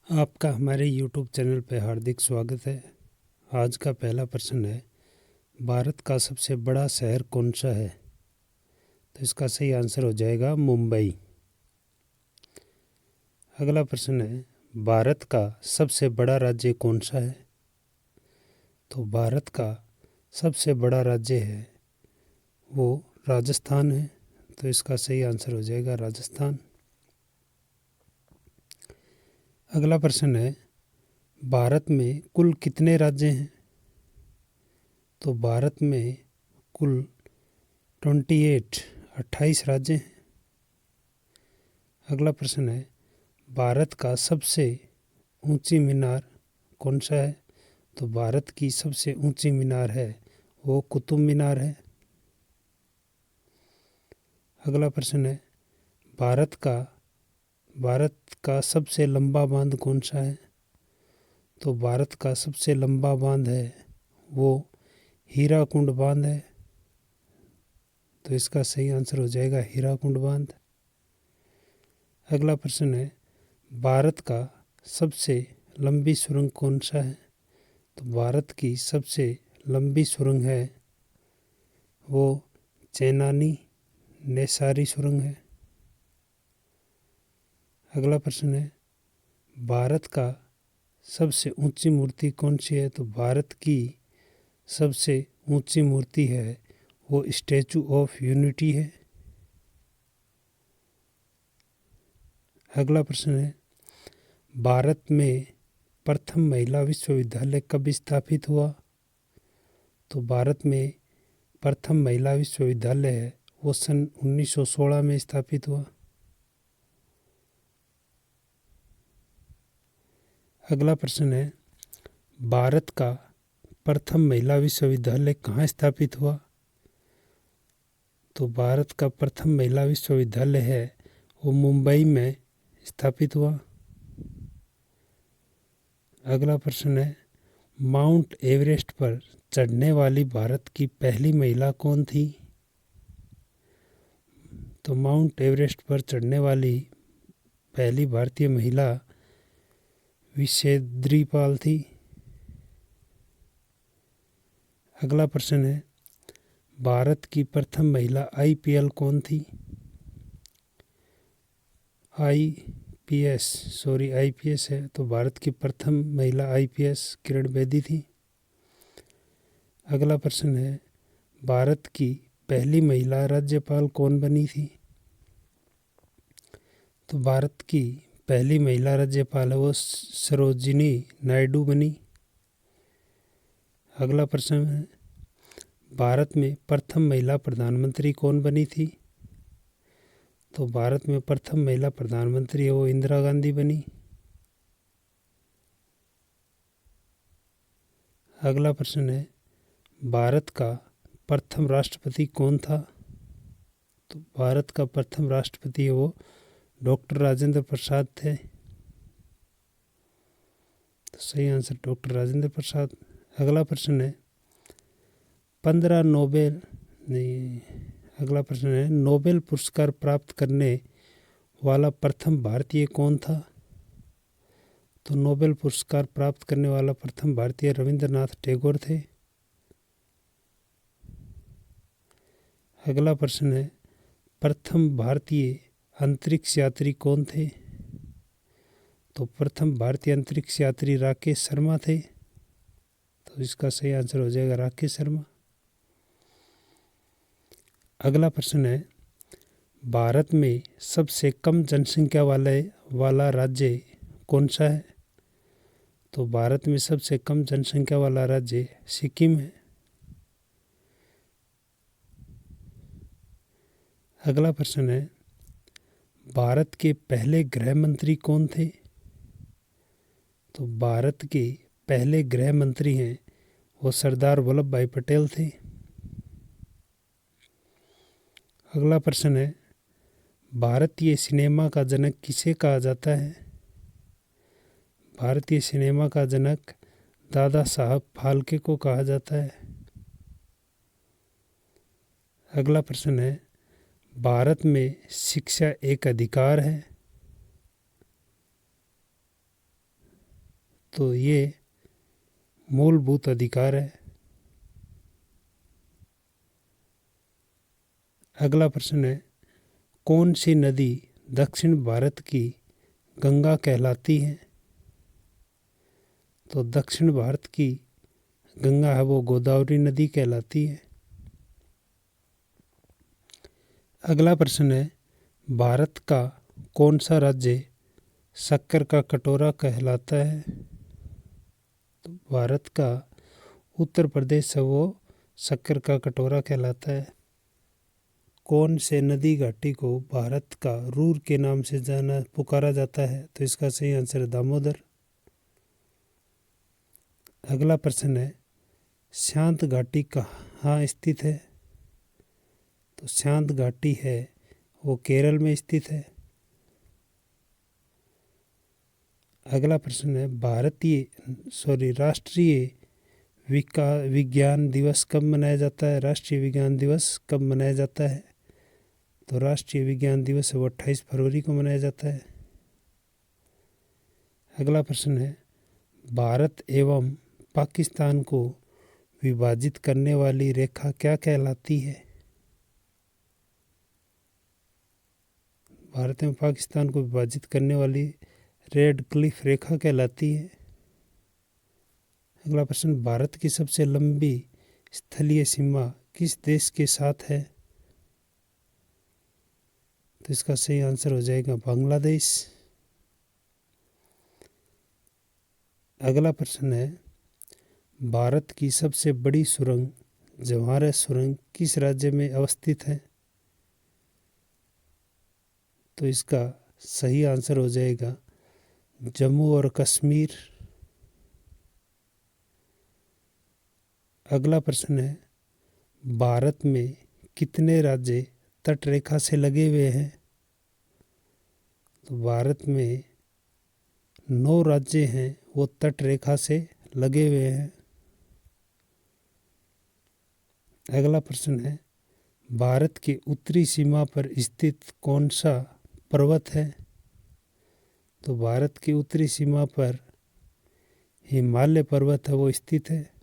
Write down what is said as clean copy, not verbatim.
आपका हमारे YouTube channel पर हार्दिक स्वागत है। आज का पहला प्रश्न है, भारत का सबसे बड़ा शहर कौन सा है? तो इसका सही आंसर हो जाएगा मुंबई। अगला प्रश्न है, भारत का सबसे बड़ा राज्य कौन सा है? तो भारत का सबसे बड़ा राज्य है वो राजस्थान है। तो इसका सही आंसर हो जाएगा राजस्थान। अगला प्रश्न है, भारत में कुल कितने राज्य हैं? तो भारत में कुल 28 राज्य हैं। अगला प्रश्न है, भारत का सबसे ऊंची मीनार कौन सा है? तो भारत की सबसे ऊंची मीनार है वो कुतुब मीनार है। अगला प्रश्न है, भारत का सबसे लंबा बांध कौन सा है? तो भारत का सबसे लंबा बांध है वो हीराकुंड बांध है। तो इसका सही आंसर हो जाएगा हीराकुंड बांध। अगला प्रश्न है, भारत का सबसे लंबी सुरंग कौन सा है? तो भारत की सबसे लंबी सुरंग है वो चेनानी नेसारी सुरंग है। अगला प्रश्न है, भारत का सबसे ऊंची मूर्ति कौन सी है? तो भारत की सबसे ऊंची मूर्ति है वो स्टैचू ऑफ यूनिटी है। अगला प्रश्न है, भारत में प्रथम महिला विश्वविद्यालय कब स्थापित हुआ? तो भारत में प्रथम महिला विश्वविद्यालय है वो सन 1916 में स्थापित हुआ। अगला प्रश्न है, भारत का प्रथम महिला विश्वविद्यालय कहाँ स्थापित हुआ? तो भारत का प्रथम महिला विश्वविद्यालय है वो मुंबई में स्थापित हुआ। अगला प्रश्न है, माउंट एवरेस्ट पर चढ़ने वाली भारत की पहली महिला कौन थी? तो माउंट एवरेस्ट पर चढ़ने वाली पहली भारतीय महिला विशेद्री पाल थी। अगला प्रश्न है, भारत की प्रथम महिला आईपीएल कौन थी? आईपीएस है। तो भारत की प्रथम महिला आईपीएस किरण बेदी थी। अगला प्रश्न है, भारत की पहली महिला राज्यपाल कौन बनी थी? तो भारत की पहली महिला राज्यपाल है वो सरोजिनी नायडू बनी। अगला प्रश्न है, भारत में प्रथम महिला प्रधानमंत्री कौन बनी थी? तो भारत में प्रथम महिला प्रधानमंत्री है वो इंदिरा गांधी बनी। अगला प्रश्न है, भारत का प्रथम राष्ट्रपति कौन था? तो भारत का प्रथम राष्ट्रपति है वो डॉक्टर राजेंद्र प्रसाद थे। तो सही आंसर डॉक्टर राजेंद्र प्रसाद। अगला प्रश्न है, अगला प्रश्न है, नोबेल पुरस्कार प्राप्त करने वाला प्रथम भारतीय कौन था? तो नोबेल पुरस्कार प्राप्त करने वाला प्रथम भारतीय रविंद्रनाथ टैगोर थे। अगला प्रश्न है, प्रथम भारतीय अंतरिक्ष यात्री कौन थे? तो प्रथम भारतीय अंतरिक्ष यात्री राकेश शर्मा थे। तो इसका सही आंसर हो जाएगा राकेश शर्मा। अगला प्रश्न है, भारत में सबसे कम जनसंख्या वाला राज्य कौन सा है? तो भारत में सबसे कम जनसंख्या वाला राज्य सिक्किम है। अगला प्रश्न है, भारत के पहले गृह मंत्री कौन थे? तो भारत के पहले गृह मंत्री हैं वो सरदार वल्लभ भाई पटेल थे। अगला प्रश्न है, भारतीय सिनेमा का जनक किसे कहा जाता है? भारतीय सिनेमा का जनक दादा साहब फाल्के को कहा जाता है। अगला प्रश्न है, भारत में शिक्षा एक अधिकार है? तो ये मूलभूत अधिकार है। अगला प्रश्न है, कौन सी नदी दक्षिण भारत की गंगा कहलाती है? तो दक्षिण भारत की गंगा है वो गोदावरी नदी कहलाती है। अगला प्रश्न है, भारत का कौन सा राज्य शक्कर का कटोरा कहलाता है? तो भारत का उत्तर प्रदेश है वो शक्कर का कटोरा कहलाता है। कौन से नदी घाटी को भारत का रूर के नाम से पुकारा जाता है? तो इसका सही आंसर है दामोदर। अगला प्रश्न है, शांत घाटी कहाँ स्थित है? तो शांत घाटी है वो केरल में स्थित है। अगला प्रश्न है, राष्ट्रीय विज्ञान दिवस कब मनाया जाता है? राष्ट्रीय विज्ञान दिवस कब मनाया जाता है? तो राष्ट्रीय विज्ञान दिवस है वो 28 फरवरी को मनाया जाता है। अगला प्रश्न है, भारत एवं पाकिस्तान को विभाजित करने वाली रेखा क्या कहलाती है? भारत एवं पाकिस्तान को विभाजित करने वाली रेड क्लिफ रेखा कहलाती है। अगला प्रश्न, भारत की सबसे लंबी स्थलीय सीमा किस देश के साथ है? तो इसका सही आंसर हो जाएगा बांग्लादेश। अगला प्रश्न है, भारत की सबसे बड़ी सुरंग जवाहर सुरंग किस राज्य में अवस्थित है? तो इसका सही आंसर हो जाएगा जम्मू और कश्मीर। अगला प्रश्न है, भारत में कितने राज्य तट रेखा से लगे हुए हैं? तो भारत में 9 राज्य हैं वो तट रेखा से लगे हुए हैं। अगला प्रश्न है, भारत के उत्तरी सीमा पर स्थित कौन सा पर्वत है? तो भारत की उत्तरी सीमा पर हिमालय पर्वत है वो स्थित है।